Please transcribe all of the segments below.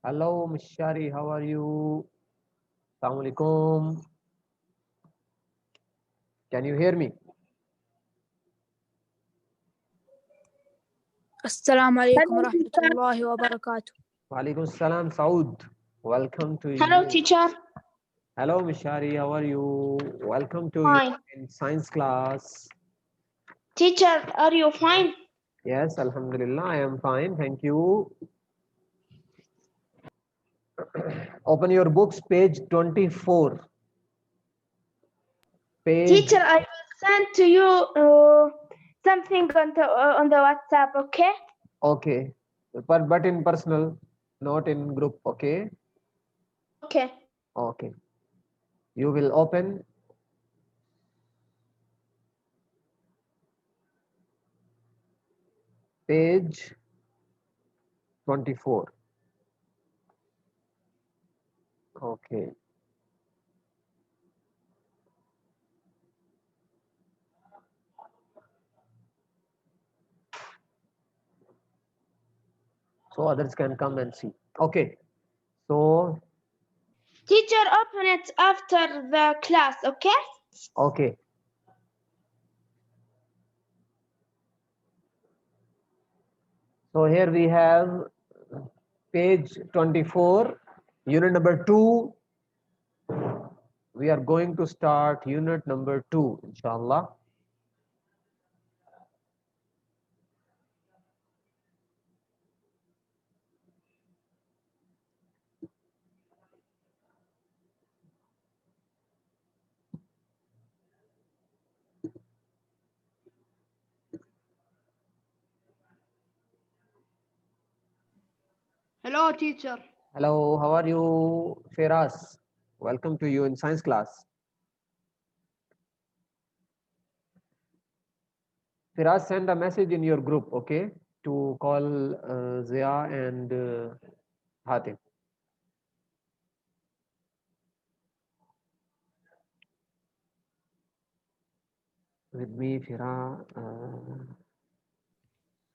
Hello, Mishari, how are you? Assalamu alaikum. Can you hear me? السلام عليكم Hello, ورحمة teacher. الله وبركاته. Walaikum salam, Saud. Welcome to Hello, you. teacher. Hello, Mishari, how are you? Welcome to you Fine. in science class. Teacher, are you fine? Yes, Alhamdulillah, I am fine. Thank you. Open your books, page 24. Page. Teacher, I will send to you something on the WhatsApp, okay? Okay. But in personal, not in group. Okay. Okay. Okay. You will open page 24. Okay. So others can come and see. Okay. So, Teacher, open it after the class, okay? okay. So here we have page 24, unit number 2. We are going to start unit number 2, inshallah. Hello, teacher. Hello, how are you, Firas? Welcome to you in science class. Firas, send a message in your group, okay, to call Zia and Hatim. With me, Fira.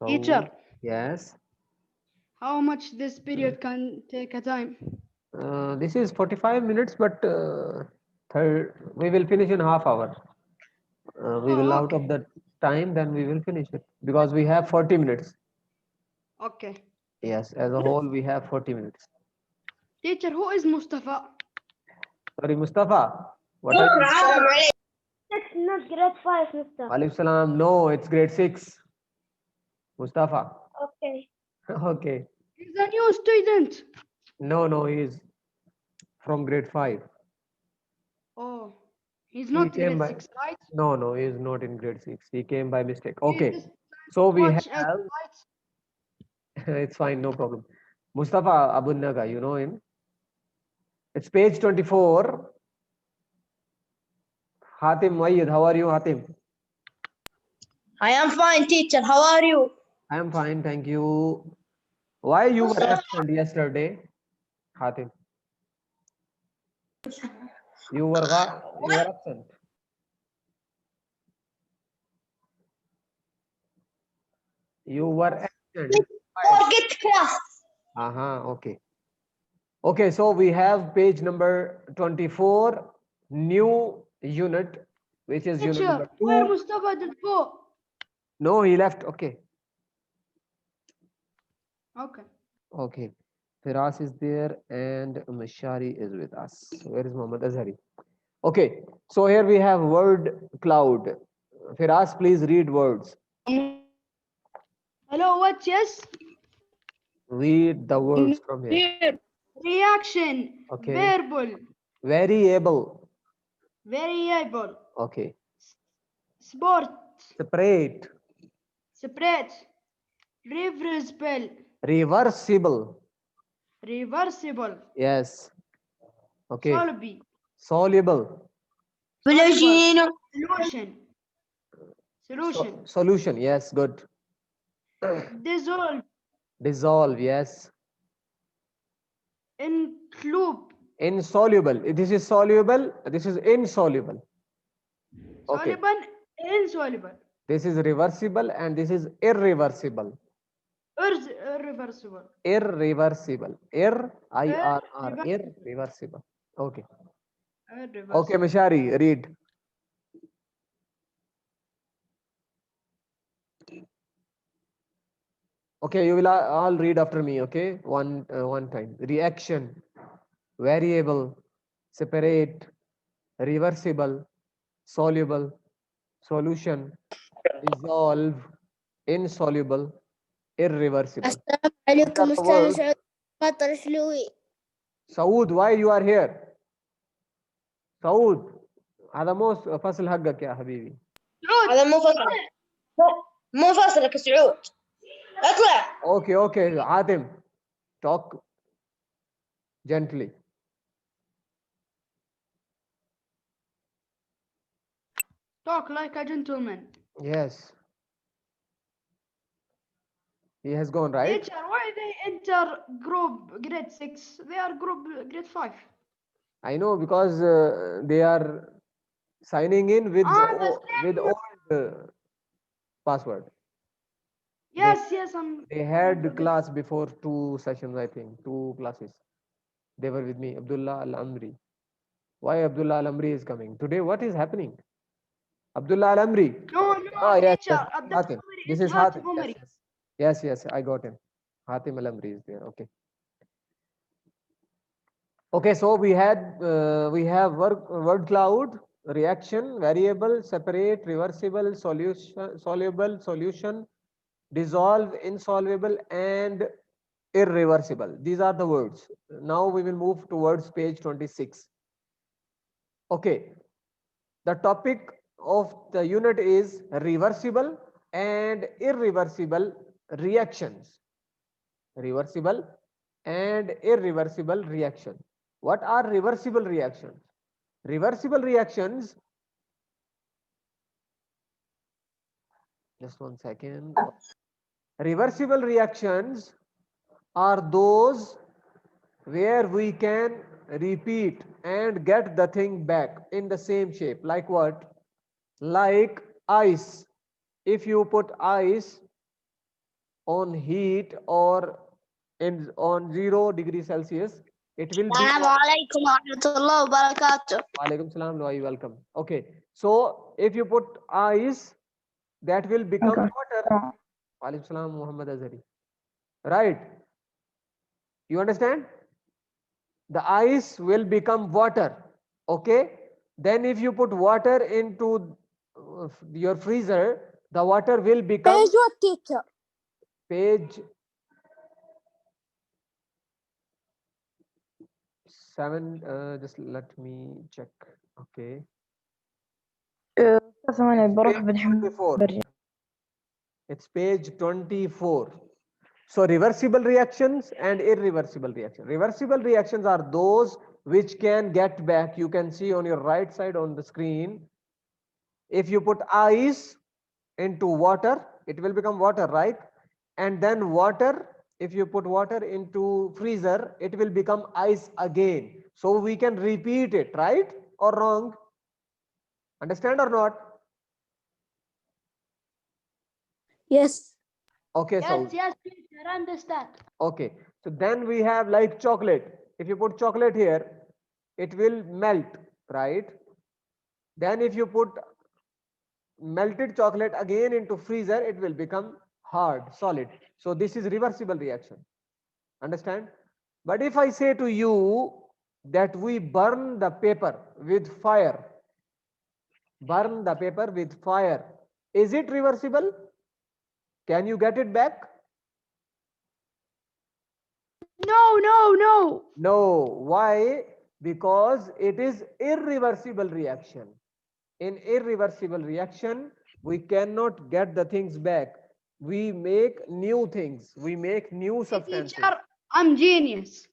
Teacher, yes. how much this period can take a time? This is 45 minutes, but we will finish in half hour. We will out of the time, then we will finish it because we have 40 minutes. Okay. Yes, as a whole, we have 40 minutes. Teacher, who is Mustafa? Sorry, Mustafa. What are you? That's not grade 5, Mr. Alaikum salam. No, it's grade 6. Mustafa. Okay. Okay. He's a new student. No, he is from grade 5. Oh, he's He not came grade by. 6, right? No, he is not in grade 6. He came by mistake. He Okay. is So we watch have. right? It's fine, no problem. Mustafa Abu Naga, you know him. It's page 24. Hatim Wayyid, how are you, Hatim? I am fine, teacher. How are you? I am fine, thank you. Why you were absent yesterday, Hatim? You were absent. You were absent. Forget class. Okay. Okay, so we have page number 24, new unit, which is unit Teacher, number where 2. Mustafa did go? No, he left. Okay. Okay. Okay. Firas is there and Mashari is with us. Where is Muhammad Azhari? Okay. So here we have word cloud. Firas, please read words. Hello, what? Yes? Read the words from here. Reaction. Okay. Verbal. Variable. Variable. Okay. Sport. Separate. Separate. Reversible. Reversible. Reversible. Yes. Okay. Soluble. Soluble. Solution. Solution. Solution. Yes. Good. Dissolve. Dissolve. Yes. Include. Insoluble. This is soluble. This is insoluble. Okay. Soluble. Insoluble. This is reversible and this is irreversible. Irreversible. Irreversible. IRR. Irreversible. Okay. Okay, Mishari, read. Okay, you will all read after me. Okay, one time. Reaction, variable, separate, reversible, soluble, solution, dissolve, insoluble, irreversible. السلام These عليكم are the أستاذ words. سعود مطر شلوي. Saud, why you are here? Saud, هذا مو فصل حقك يا حبيبي. هذا مو فصل، مو فصلك سعود، اطلع. Okay, okay, Atim, talk gently. Talk like a gentleman. Yes. He has gone, right? Teacher, why they enter group grade 6? They are group grade 5. I know because they are signing in with with old password. Yes, They had class before 2 sessions, I think, 2 classes. They were with me, Abdullah Al Amri. Why Abdullah Al Amri is coming today? What is happening? Abdullah Al Amri. No, Ah, yes, teacher. yes, Abdul Hatim. Samari This is is Hatim. Hatim Umari. Yes, yes, I got him. Hatim Al Amri is there. Okay. Okay, so we have word cloud, reaction, variable, separate, reversible, solution, soluble, solution, dissolve, insoluble, and irreversible. These are the words. Now we will move towards page 26. Okay, the topic of the unit is reversible and irreversible reactions. Reversible and irreversible reaction. What are reversible reactions? Reversible reactions, just one second. Reversible reactions are those where we can repeat and get the thing back in the same shape. Like what? Like ice. If you put ice on heat or on 0 degrees Celsius, it will be. السلام عليكم ورحمة الله وبركاته. Walaikum salam, you welcome. Okay, so if you put ice, that will become water. Walaikum salam, Muhammad Azhari. Right? You understand? The ice will become water. Okay? Then if you put water into your freezer, the water will become Page what, teacher? page 7. Just let me check. Okay. Page 24. It's page 24. So reversible reactions and irreversible reactions. Reversible reactions are those which can get back. You can see on your right side on the screen. If you put ice into water, it will become water, right? And then water, if you put water into freezer, it will become ice again. So we can repeat it, right or wrong? Understand or not? Yes. Okay, so Yes, teacher, understand. okay, so then we have like chocolate. If you put chocolate here, it will melt, right? Then if you put melted chocolate again into freezer, it will become hard, solid. So this is reversible reaction. Understand? But if I say to you that we burn the paper with fire, burn the paper with fire, is it reversible? Can you get it back? No. No. Why? Because it is irreversible reaction. In irreversible reaction, we cannot get the things back. We make new things. We make new substances. Teacher, I'm genius.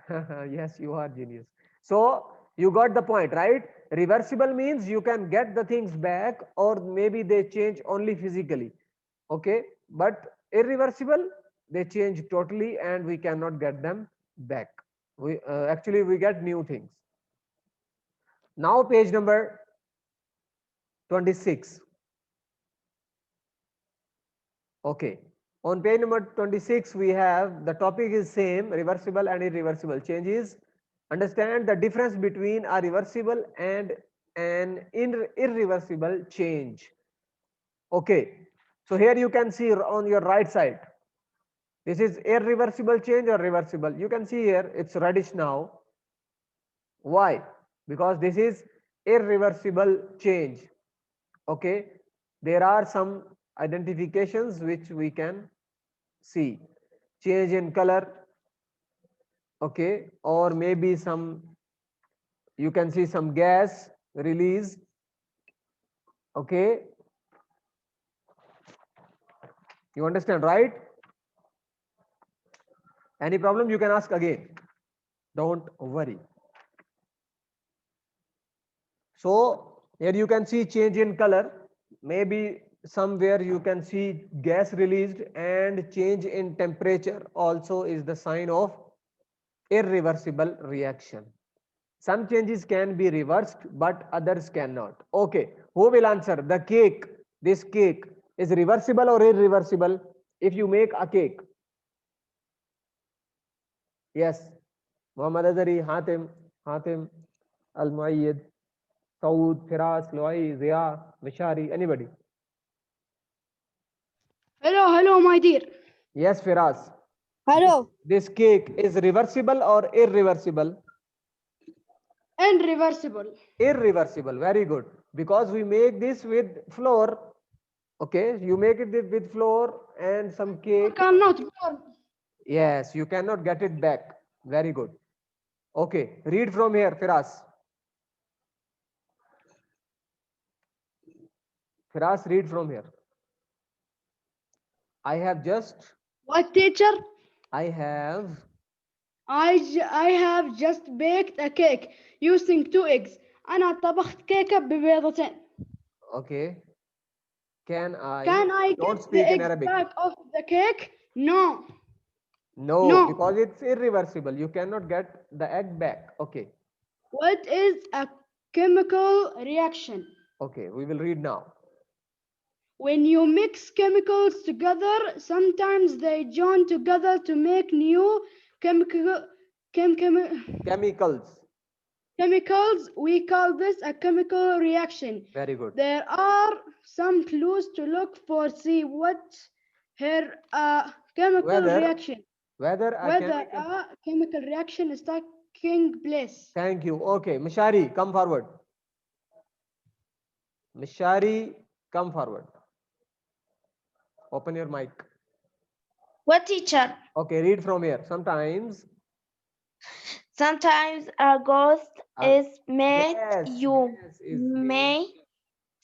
Yes, you are genius. So you got the point, right? Reversible means you can get the things back, or maybe they change only physically. Okay, but irreversible, they change totally and we cannot get them back. We actually we get new things. Now page number 26. Okay, On page number 26, we have the topic is same, reversible and irreversible changes. Understand the difference between a reversible and an irreversible change. Okay, so here you can see on your right side, this is irreversible change or reversible. You can see here it's reddish now. Why? Because this is irreversible change. Okay, there are some identifications which we can see. Change in color, okay, or maybe some, you can see some gas release, okay. You understand, right? Any problem you can ask again, don't worry. So here you can see change in color, maybe somewhere you can see gas released, and change in temperature also is the sign of irreversible reaction. Some changes can be reversed but others cannot. Okay, who will answer? The cake, this cake is reversible or irreversible? If you make a cake, yes, Muhammad Azari, Hatim, Al Muayyid, Saud, Firas, Luai, Zia, Mishari, anybody? Hello, my dear. Yes, Firas. Hello. This cake is reversible or irreversible? Irreversible. Irreversible, very good. Because we make this with flour. Okay, you make it with flour and some cake. Cannot burn. Yes, you cannot get it back. Very good. Okay, read from here, Firas. Firas, read from here. I have just, What, teacher? I have, I have just baked a cake using 2 eggs. أنا طبخت كيكة ببيضتين. okay. Can Can I don't get the speak in eggs Arabic. back of the cake? No. No, No. because it's irreversible. You cannot get the egg back. Okay. What is a chemical reaction? Okay, we will read now. When you mix chemicals together, sometimes they join together to make new chemicals. We call this a chemical reaction. Very good. There are some clues to look for. See what here a chemical Whether reaction. Whether a Whether chemical. a chemical reaction is taking place. Thank you. Okay, Mishari, come forward. Mishari, come forward. Open your mic. What, teacher? Okay, read from here. Sometimes Sometimes a ghost is made. gas You is may made.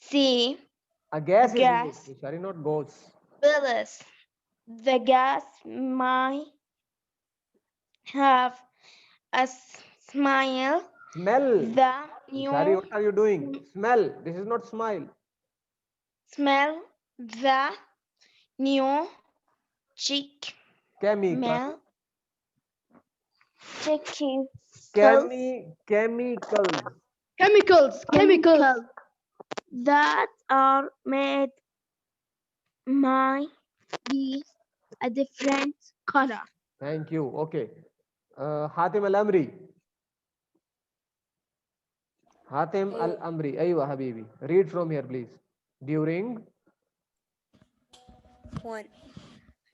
see A gas is made. gas. Mishari, not ghosts. bubbles. The gas might have a smile. Smell. The Mishari, new what are you doing? Smell. This is not smile. smell. The new chick Chemical. mel chicken Chemicals. Chemicals. that are made might be a different color. Thank you. Okay. Hatim Al-Amri. Hatim Al-Amri. Aywa Habibi. Read from here, please. During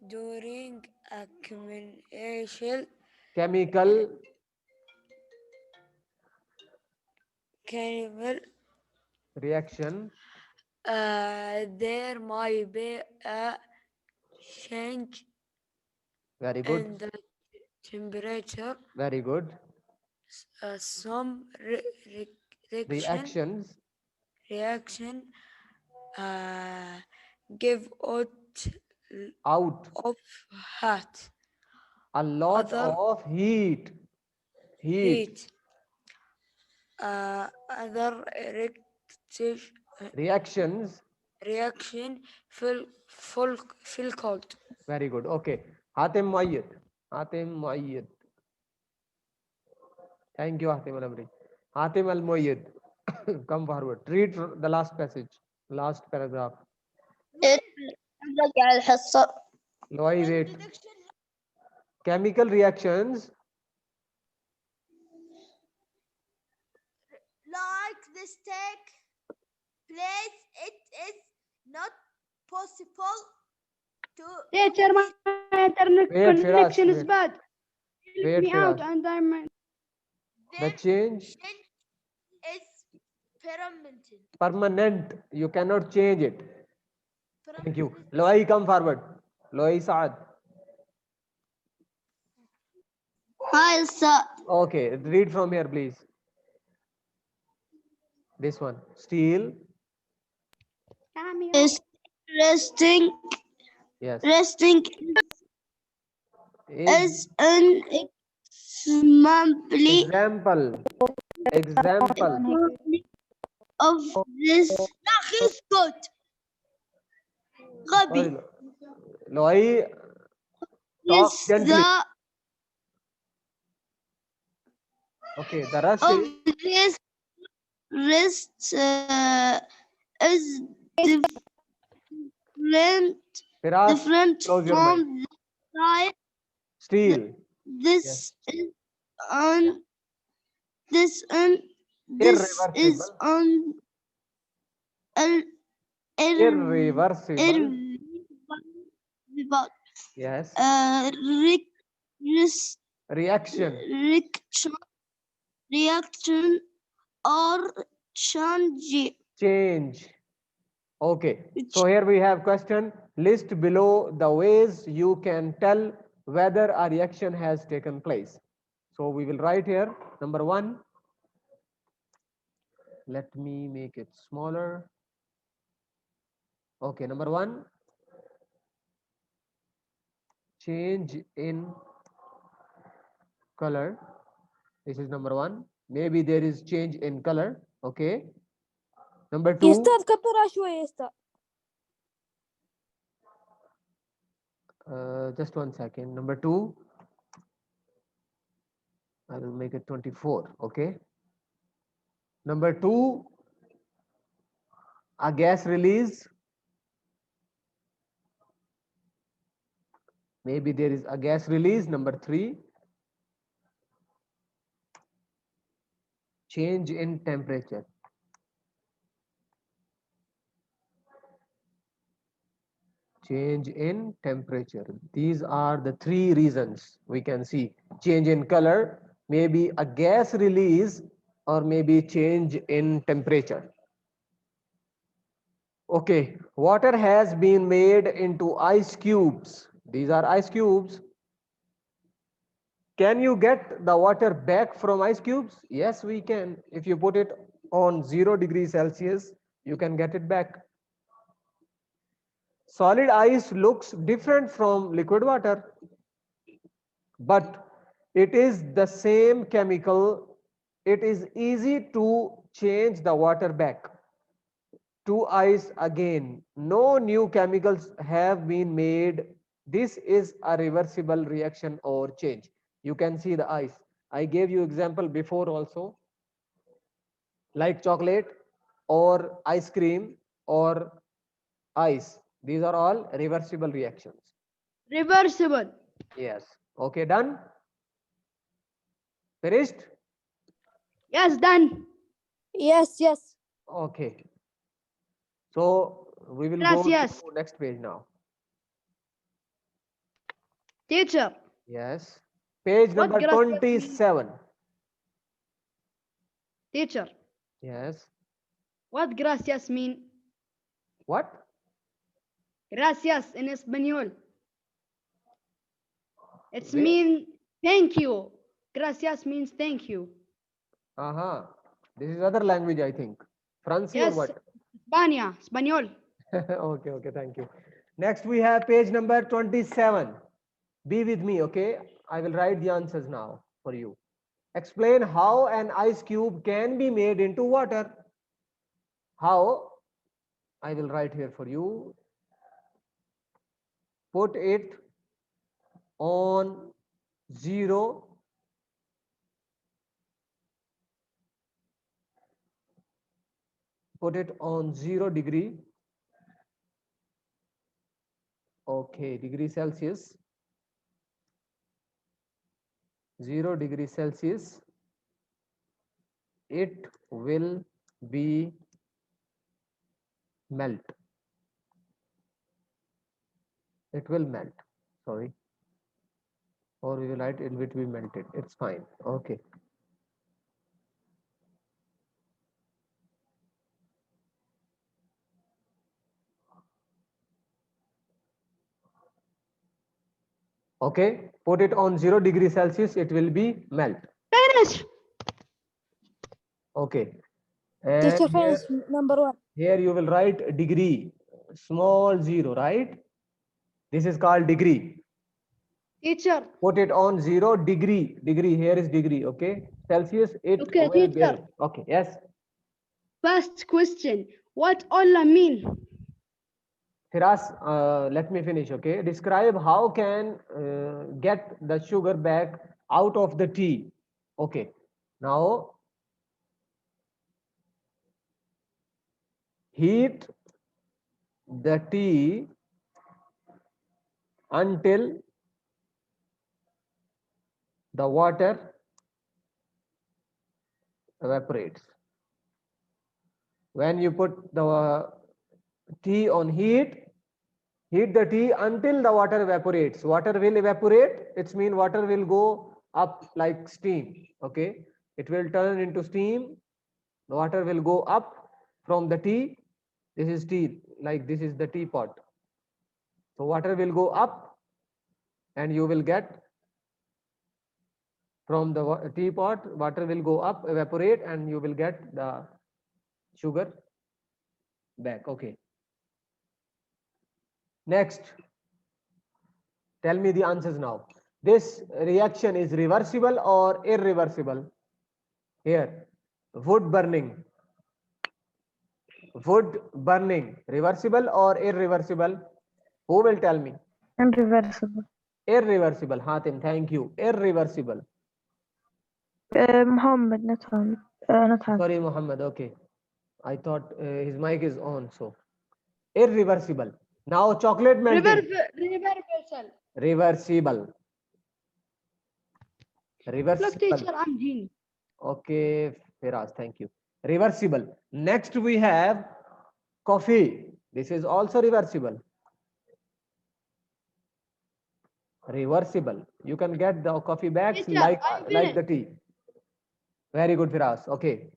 during a commercial chemical carnival, reaction. there might be a change Very good. in the temperature. Very good. Some reaction give out of heat. A lot of heat. Other Reactions. reaction feel cold. Very good. Okay. Hatim Muayyid. Hatim Muayyid. Thank you, Hatim Al-Amri. Hatim Al-Muayyid. Come forward. Read the last passage. Last paragraph. رجع الحصة. Loy, wait. Chemical reactions. Like this take place, it is not possible to Teacher, my internet Wait, Firas, connection is wait. bad. Help Wait, me out Firas. and I'm The change is permanent. permanent. You cannot change it. Thank you. Loy, come forward. Loy Saad. Hi, Ustad. Okay, read from here, please. This one. Steel. Is resting Yes. is an example Example. of this Good. غبي. Sorry, Loy, talk Is gently. the Okay, the rest of is this rest is Firas, different close your mic. from the side. Steel. This is on this is Irreversible. on Irreversible. irreversible Yes. reaction Reaction. or change. Change. Okay. So here we have question. List below the ways you can tell whether a reaction has taken place. So we will write here. Number 1. Let me make it smaller. Okay. Number 1. Change in color. This is number 1. Maybe there is change in color. Okay. Number 2. يستاذ كبرها شوي يستاذ. Just 1 second. Number 2. I will make it 24. Okay. Number 2. A gas release. Maybe there is a gas release. Number 3. Change in temperature. Change in temperature. These are the 3 reasons we can see. Change in color, maybe a gas release, or maybe change in temperature. Okay, water has been made into ice cubes. These are ice cubes. Can you get the water back from ice cubes? Yes, we can. If you put it on 0 degrees Celsius, you can get it back. Solid ice looks different from liquid water, but it is the same chemical. It is easy to change the water back to ice again. No new chemicals have been made. This is a reversible reaction or change. You can see the ice. I gave you example before also, like chocolate or ice cream or ice. These are all reversible reactions. reversible. Yes. Okay, done? Finished? Yes, done. Yes. Okay. So we will go Gracias. to next page now. Teacher, Yes. Page What number gracias means? 27. teacher, Yes. what gracias mean? What? Gracias in Espanol. It's Where? mean thank you. Gracias means thank you. Uh-huh. This is other language, I think. Franci or Yes, what? España, español. Okay, thank you. Next we have page number 27. Be with me, okay? I will write the answers now for you. Explain how an ice cube can be made into water. How? I will write here for you. Put it on 0. Put it on 0 degree. Okay, degree Celsius. 0 degree Celsius. It will be melt. It will melt. Sorry. Or we will write it will be melted. It's fine. Okay. Okay. Put it on 0 degree Celsius. It will be melt. Finish. Okay. Teacher, And finish number 1. here you will write degree. Small 0, right? This is called degree. Teacher. Put it on 0 degree. Degree here is degree. Okay. Celsius. It Okay, will teacher. build. Okay. Yes. First question. What Allah mean? Firas, let me finish. Okay. Describe how can get the sugar back out of the tea. Okay. Now heat the tea until the water evaporates. When you put the tea on heat the tea until the water evaporates. Water will evaporate. It's mean water will go up like steam. Okay. It will turn into steam. The water will go up from the tea. This is tea, like this is the teapot. So water will go up and you will get from the teapot, water will go up, evaporate, and you will get the sugar back. Okay. Next, tell me the answers now. This reaction is reversible or irreversible? Here, wood burning. Wood burning, reversible or irreversible? Who will tell me? Irreversible. Irreversible. Hatim, thank you. Irreversible. Muhammad, not Hamid. Not Hamid. Sorry, Muhammad. Okay. I thought his mic is on. So, irreversible. Now, chocolate melting. Reversal. Reversible. Look, Reversible. teacher, I'm genius. Okay, Firas, thank you. Reversible. Next, we have coffee. This is also reversible. Reversible. You can get the coffee bags Teacher, like I the finished. tea. Very good, Firas. Okay.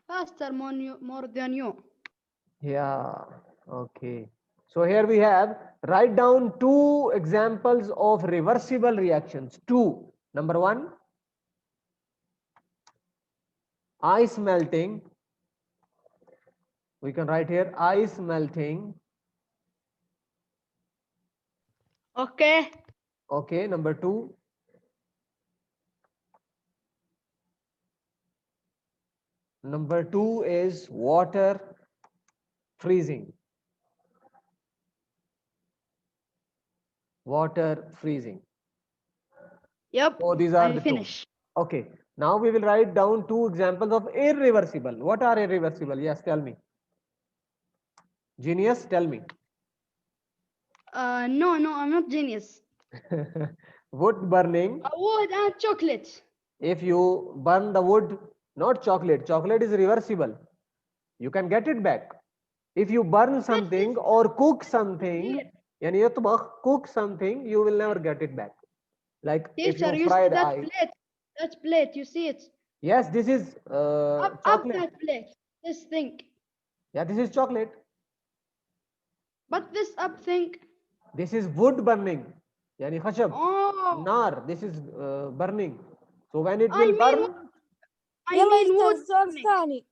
Faster, more than you. Yeah. Okay. So here we have, write down 2 examples of reversible reactions. 2. Number 1, ice melting. We can write here ice melting. Okay. Okay. Number 2, number 2 is water freezing. Water freezing. Yep. So these are I the finish. 2. Okay. Now we will write down 2 examples of irreversible. What are irreversible? Yes, tell me. Genius, tell me. No, I'm not genius. Wood burning. Wood and chocolate. If you burn the wood, not chocolate. Chocolate is reversible. You can get it back. If you burn something or cook something, yani yutbakh, cook something, you will never get it back. Like if Teacher, you you see fried that ice. plate? That plate, you see it? Yes, this is Up chocolate. that plate. This thing. Yeah, this is chocolate. But this up thing. This is wood burning. Yani khashab. Oh. Nar. This is burning. So when it I will mean burn. I يلا mean يا wood. أستاذ السؤال الثاني.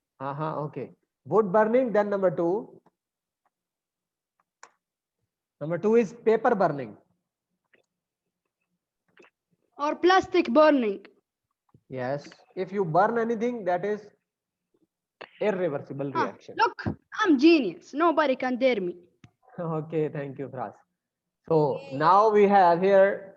Okay. Wood burning. Then number 2. Number 2 is paper burning. Or plastic burning. Yes. If you burn anything, that is irreversible reaction. Look, I'm genius. Nobody can dare me. Okay, thank you, Fras. So now we have here,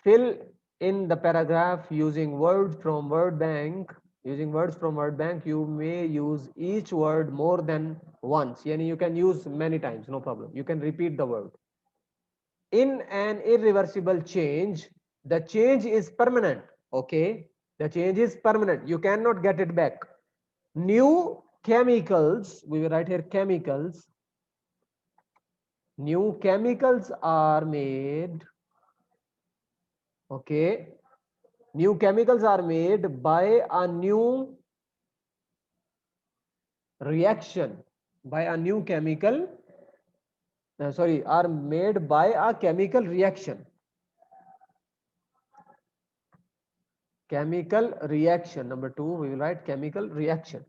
fill in the paragraph using words from word bank Using words from word bank, you may use each word more than once. Yani you can use many times, no problem. You can repeat the word. In an irreversible change, the change is permanent. Okay, the change is permanent. You cannot get it back. New chemicals, we will write here chemicals. New chemicals are made. Okay, new chemicals are made by a new reaction, by a new chemical, are made by a chemical reaction. Chemical reaction. Number 2, we will write chemical reaction.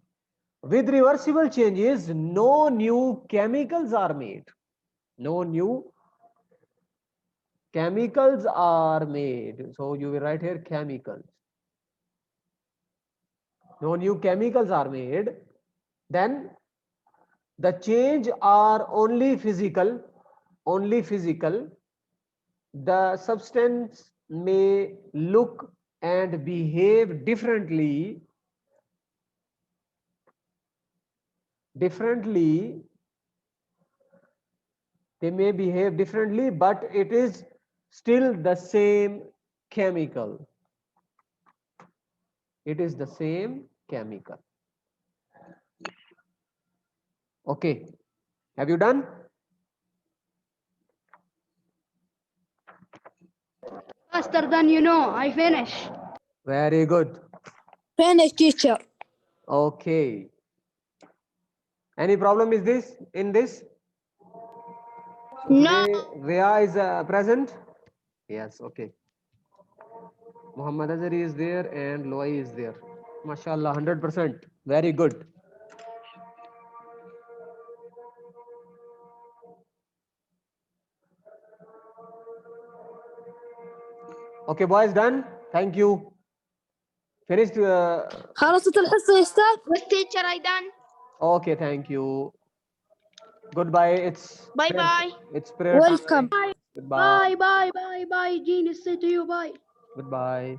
With reversible changes, no new chemicals are made. No new chemicals are made. So you will write here chemicals. No new chemicals are made. Then the change are only physical. Only physical. The substance may look and behave differently. They may behave differently, but it is still the same chemical. It is the same chemical. Okay, have you done? Faster than you know, I finish. Very good. Finish, teacher. Okay. Any problem is this in this? So No. today Rhea is present. Yes. Okay. Muhammad Azari is there and Loi is there. MashaAllah, 100%. Very good. Okay, boys, done. Thank you. Finished. خلصت الحصة يا أستاذ. Yes, teacher, I done. Okay, thank you. Goodbye. It's Bye bye. It's prayer Welcome. time. Goodbye. Bye, bye, bye, bye. Genius, say to you, bye. Goodbye.